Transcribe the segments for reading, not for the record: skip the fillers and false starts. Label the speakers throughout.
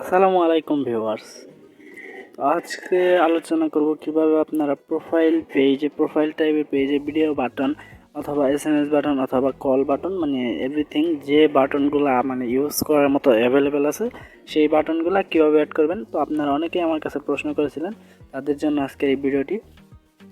Speaker 1: আসসালামু আলাইকুম ভিউয়ার্স। আজকে আলোচনা করব কিভাবে আপনারা প্রোফাইল টাইপের পেজে ভিডিও বাটন অথবা এসএমএস বাটন অথবা কল বাটন মানে এভরিথিং যে বাটনগুলো মানে ইউজ করার মতো অ্যাভেলেবেল আছে সেই বাটনগুলো কিভাবে অ্যাড করবেন। তো আপনারা অনেকেই আমার কাছে প্রশ্ন করেছিলেন, তাদের জন্য আজকের এই ভিডিওটি।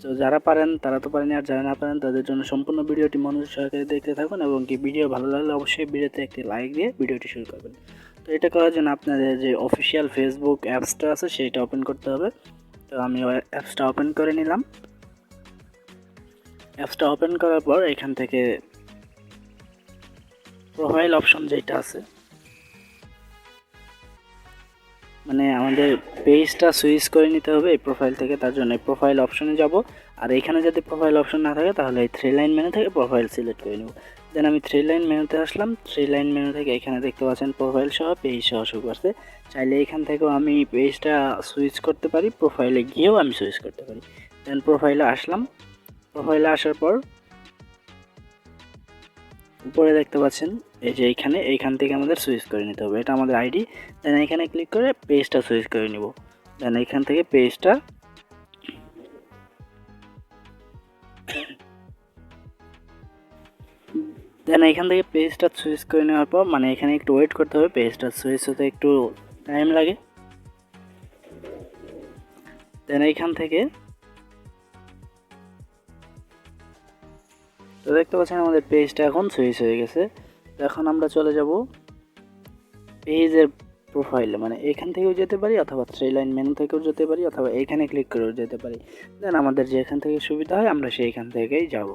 Speaker 1: তো যারা পারেন তারা তো পারেন, আর যারা না পারেন তাদের জন্য সম্পূর্ণ ভিডিওটি মনোযোগ সহকারে দেখতে থাকুন এবং কি ভিডিও ভালো লাগলে অবশ্যই ভিডিওতে একটি লাইক দিয়ে ভিডিওটি শুরু করবেন। তো এটা করার জন্য আপনাদের যে অফিসিয়াল ফেসবুক অ্যাপসটা আছে সেইটা ওপেন করতে হবে। তো আমি অ্যাপসটা ওপেন করে নিলাম। অ্যাপসটা ওপেন করার পর এখান থেকে প্রোফাইল অপশন যেটা আছে মানে আমাদের পেজটা সুইচ করে নিতে হবে এই প্রোফাইল থেকে। তার জন্য প্রোফাইল অপশনে যাব, আর এখানে যদি প্রোফাইল অপশন না থাকে তাহলে এই 3 লাইন মেনু থেকে প্রোফাইল সিলেক্ট করে নেব। দেন আমি 3 লাইন মেনুতে আসলাম। 3 লাইন মেনু থেকে এখানে দেখতে পাচ্ছেন প্রোফাইল সহ পেজ সহ শো করছে। চাইলে এখান থেকেও আমি পেজটা সুইচ করতে পারি, প্রোফাইলে গিয়েও আমি সুইচ করতে পারি। দেন প্রোফাইলে আসলাম। প্রোফাইলে আসার পর উপরে দেখতে পাচ্ছেন এই যে এইখান থেকে আমাদের সুইচ করে নিতে হবে, এটা আমাদের আইডি। দেন এখানে ক্লিক করে পেজটা সুইচ করে নিব। দেন এখান থেকে পেজটা সুইচ করে নেওয়ার পর মানে এখানে একটু ওয়েট করতে হবে, পেজটা সুইচ হতে একটু টাইম লাগে। দেন এইখান থেকে তো দেখতে পাচ্ছেন আমাদের পেজটা এখন সুইচ হয়ে গেছে। এখন আমরা চলে যাব পেজের প্রোফাইলে, মানে এখান থেকেও যেতে পারি অথবা 3 লাইন মেনু থেকেও যেতে পারি অথবা এখানে ক্লিক করেও যেতে পারি। দেন আমাদের যেখান থেকে সুবিধা হয় আমরা সেইখান থেকেই যাব।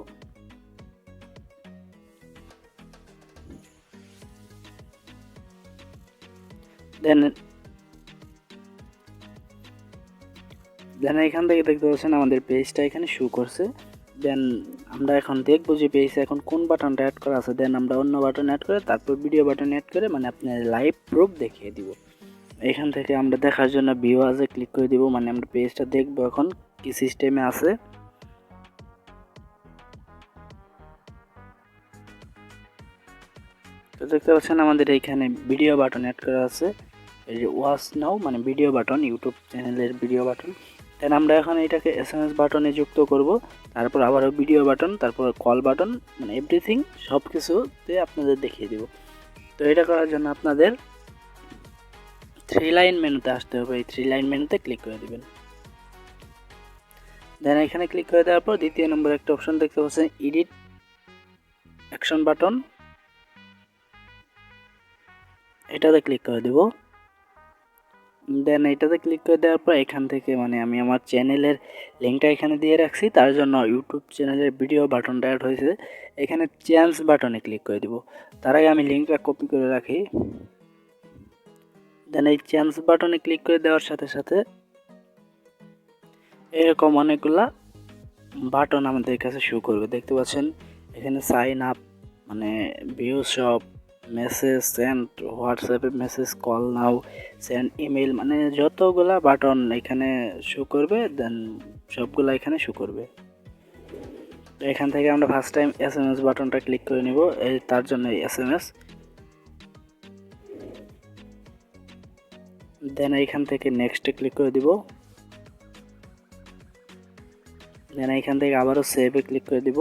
Speaker 1: দেন এখান থেকে দেখতে পাচ্ছেন আমাদের পেজটা এখানে শো করছে। দেন আমরা এখন দেখবো যে পেজে এখন কোন বাটনটা অ্যাড করা আছে। দেন আমরা অন্য বাটন অ্যাড করে তারপর ভিডিও বাটন অ্যাড করে মানে আপনার লাইভ প্রুফ দেখিয়ে দিব। এখান থেকে আমরা দেখার জন্য ভিউ আজে ক্লিক করে দিব, মানে আমরা পেজটা দেখবো এখন কি সিস্টেমে আছে। তো দেখতে পাচ্ছেন আমাদের এইখানে ভিডিও বাটন অ্যাড করা আছে, এই যে ওয়াচ নাও মানে ভিডিও বাটন, ইউটিউব চ্যানেলের ভিডিও বাটন। দেন আমরা এখন এটাকে এসএমএস বাটনে যুক্ত করব, তারপর আবারও ভিডিও বাটন, তারপর কল বাটন, মানে এভরিথিং সব কিছুতে আপনাদের দেখিয়ে দিব। তো এটা করার জন্য আপনাদের 3 লাইন মেনুতে আসতে হবে। এই 3 লাইন মেনুতে ক্লিক করে দিবেন। দেন এখানে ক্লিক করে দেওয়ার পর দ্বিতীয় নম্বর একটা অপশন দেখতে পাচ্ছেন এডিট অ্যাকশন বাটন, এটাতে ক্লিক করে দেব। দেন এটাতে ক্লিক করে দেওয়ার পর এখান থেকে মানে আমি আমার চ্যানেলের লিঙ্কটা এখানে দিয়ে রাখছি, তার জন্য ইউটিউব চ্যানেলের ভিডিও বাটনটা অ্যাড হয়েছে, এখানে চেঞ্জ বাটনে ক্লিক করে দিব। তার আগে আমি লিঙ্কটা কপি করে রাখি। দেন এই চেঞ্জ বাটনে ক্লিক করে দেওয়ার সাথে সাথে এরকম অনেকগুলা বাটন আমাদের কাছে শো করবে। দেখতে পাচ্ছেন এখানে সাইন আপ, মানে ভিউ শপ, মেসেজ সেন্ড, হোয়াটসঅ্যাপে message, call now, send email, মানে যতগুলা বাটন এখানে শো করবে দেন সবগুলা এখানে শো করবে। তো এখান থেকে আমরা ফার্স্ট টাইম এসএমএস বাটনটা ক্লিক করে নিব, এই তার জন্য এসএমএস। দেন এইখান থেকে নেক্সটে ক্লিক করে দিব। দেন এইখান থেকে আবারও সেভে ক্লিক করে দিব।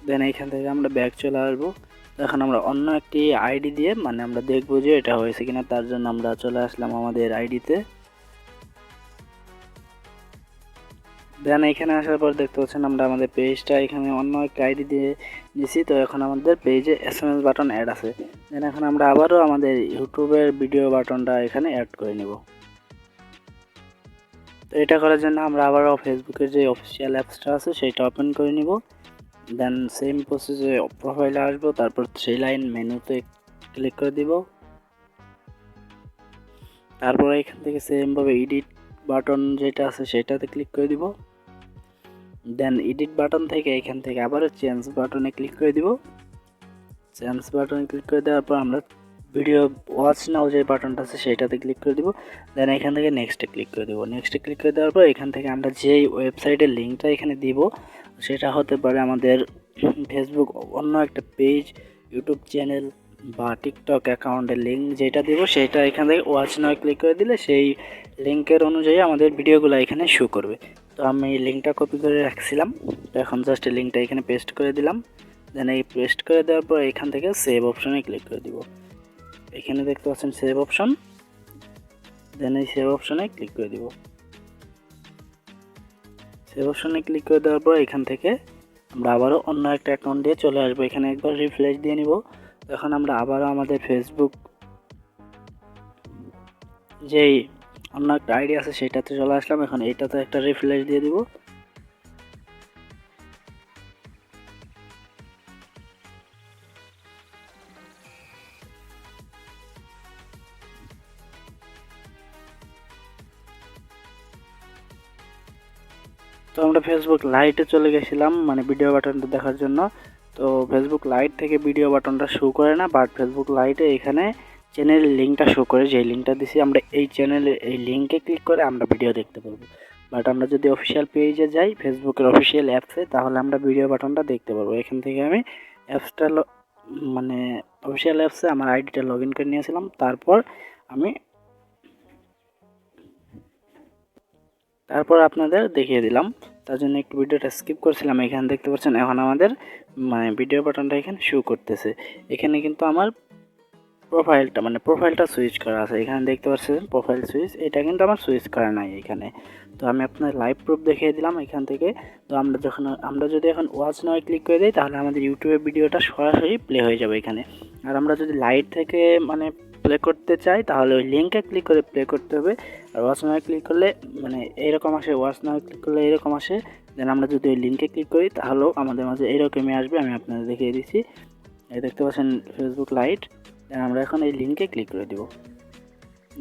Speaker 1: দেন এইখান থেকে আমরা ব্যাক চলে আসবো। এখন আমরা অন্য একটি আইডি দিয়ে মানে আমরা দেখবো যে এটা হয়েছে কিনা, তার জন্য আমরা চলে আসলাম আমাদের আইডিতে। দেন এখানে আসার পর দেখতে পাচ্ছেন আমরা আমাদের পেজটা এখানে অন্য একটা আইডি দিয়ে নিছি। তো এখন আমাদের পেজে এসএমএস বাটন অ্যাড আছে। দেন এখন আমরা আবারও আমাদের ইউটিউবের ভিডিও বাটনটা এখানে অ্যাড করে নেব। তো এটা করার জন্য আমরা আবারও ফেসবুকের যে অফিসিয়াল অ্যাপসটা আছে সেটা ওপেন করে নিব। দেন সেম প্রসেসে প্রোফাইলে আসবো, তারপর 3 লাইন মেনুতে ক্লিক করে দিব। তারপর এখান থেকে সেমভাবে এডিট বাটন যেটা আছে সেটাতে ক্লিক করে দিব। দেন এডিট বাটন থেকে এখান থেকে আবারও চেঞ্জ বাটনে ক্লিক করে দিব। চেঞ্জ বাটনে ক্লিক করে দেওয়ার পর আমরা ভিডিও ওয়াচ নাও যে বাটনটা আছে সেটাতে ক্লিক করে দিব। দেন এখান থেকে নেক্সটে ক্লিক করে দিব। নেক্সটে ক্লিক করে দেওয়ার পর এখান থেকে আমরা যেই ওয়েবসাইটের লিঙ্কটা এখানে দিব সেটা হতে পারে আমাদের ফেসবুক অন্য একটা পেজ ইউটিউব চ্যানেল বা টিকটক অ্যাকাউন্টের লিঙ্ক যেটা দিব সেটা এখান থেকে ওয়াচ নাও ক্লিক করে দিলে সেই লিঙ্কের অনুযায়ী আমাদের ভিডিওগুলো এখানে শো করবে। তো আমি লিঙ্কটা কপি করে রাখছিলাম, তো এখন জাস্ট লিঙ্কটা এখানে পেস্ট করে দিলাম। দেন এই পেস্ট করে দেওয়ার পর এখান থেকে সেভ অপশনে ক্লিক করে দিব। এখানে দেখতে পাচ্ছেন সেভ অপশন, দেন এই সেভ অপশনে ক্লিক করে দিব। সেভ অপশনে ক্লিক করে দেওয়ার পর এখান থেকে আমরা আবারও অন্য একটা অ্যাকাউন্ট দিয়ে চলে আসবো। এখানে একবার রিফ্রেশ দিয়ে নিব। এখন আমরা আবারও আমাদের ফেসবুক যেই অন্য একটা আইডি আছে সেটাতে চলে আসলাম। এখন এইটাতে একটা রিফ্রেশ দিয়ে দিব। তো আমরা ফেসবুক লাইটে চলে গেছিলাম, মানে ভিডিও বাটনটা দেখার জন্য। তো ফেসবুক লাইট থেকে ভিডিও বাটনটা শো করে না, বাট ফেসবুক লাইটে এখানে চ্যানেলের লিঙ্কটা শো করে। যেই লিঙ্কটা দিছি আমরা এই চ্যানেলের এই লিঙ্কে ক্লিক করে আমরা ভিডিও দেখতে পারবো। বাট আমরা যদি অফিসিয়াল পেজে যাই ফেসবুকের অফিসিয়াল অ্যাপসে, তাহলে আমরা ভিডিও বাটনটা দেখতে পারবো। এখান থেকে আমি অ্যাপসটা মানে অফিসিয়াল অ্যাপসে আমার আইডিটা লগ ইন করে নিয়েছিলাম। তারপর আপনাদের দেখিয়ে দিলাম, তার জন্য একটু ভিডিওটা স্কিপ করছিলাম। এখানে দেখতে পাচ্ছেন এখন আমাদের মানে ভিডিও বাটনটা এখানে শো করতেছে। এখানে কিন্তু আমার প্রোফাইলটা সুইচ করা আছে। এখানে দেখতে পাচ্ছেন প্রোফাইল সুইচ, এটা কিন্তু আমার সুইচ করা নাই এখানে। তো আমি আপনার লাইভ প্রুফ দেখিয়ে দিলাম এখান থেকে। তো আমরা যদি এখন ওয়াচ নাও ক্লিক করে দিই তাহলে আমাদের ইউটিউবে ভিডিওটা সরাসরি প্লে হয়ে যাবে এখানে। আর আমরা যদি লাইট থেকে মানে প্লে করতে চাই তাহলে ওই লিঙ্কে ক্লিক করে প্লে করতে হবে। আর ওয়াচ নাও ক্লিক করলে মানে এইরকম আসে, ওয়াচ নাও ক্লিক করলে এরকম আসে। দেন আমরা যদি ওই লিঙ্কে ক্লিক করি তাহলেও আমাদের মাঝে এইরকমই আসবে। আমি আপনাদের দেখিয়ে দিচ্ছি, এই দেখতে পাচ্ছেন ফেসবুক লাইট। দেন আমরা এখন এই লিঙ্কে ক্লিক করে দিব।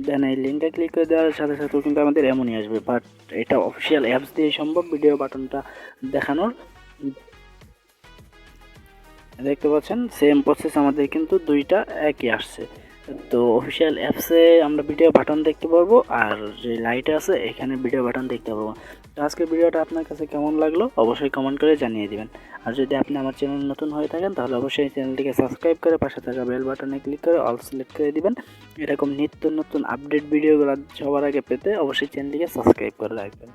Speaker 1: দেন এই লিঙ্কে ক্লিক করে দেওয়ার সাথে সাথেও কিন্তু আমাদের এমনই আসবে, বাট এটা অফিসিয়াল অ্যাপস দিয়ে সম্ভব ভিডিও বাটনটা দেখানোর। দেখতে পাচ্ছেন সেম প্রসেস আমাদের কিন্তু দুইটা একই আসছে। তো অফিসিয়াল অ্যাপসে আমরা ভিডিও বাটন দেখতে পারবো, আর যে লাইটে আছে এখানে ভিডিও বাটন দেখতে পারবো। তো আজকের ভিডিওটা আপনার কাছে কেমন লাগলো অবশ্যই কমেন্ট করে জানিয়ে দিবেন। আর যদি আপনি আমার চ্যানেল নতুন হয়ে থাকেন তাহলে অবশ্যই চ্যানেলটিকে সাবস্ক্রাইব করে পাশে থাকা বেল বাটনে ক্লিক করে অল সিলেক্ট করে দিবেন। এরকম নিত্য নতুন আপডেট ভিডিওগুলো সবার আগে পেতে অবশ্যই চ্যানেলটিকে সাবস্ক্রাইব করে রাখবেন।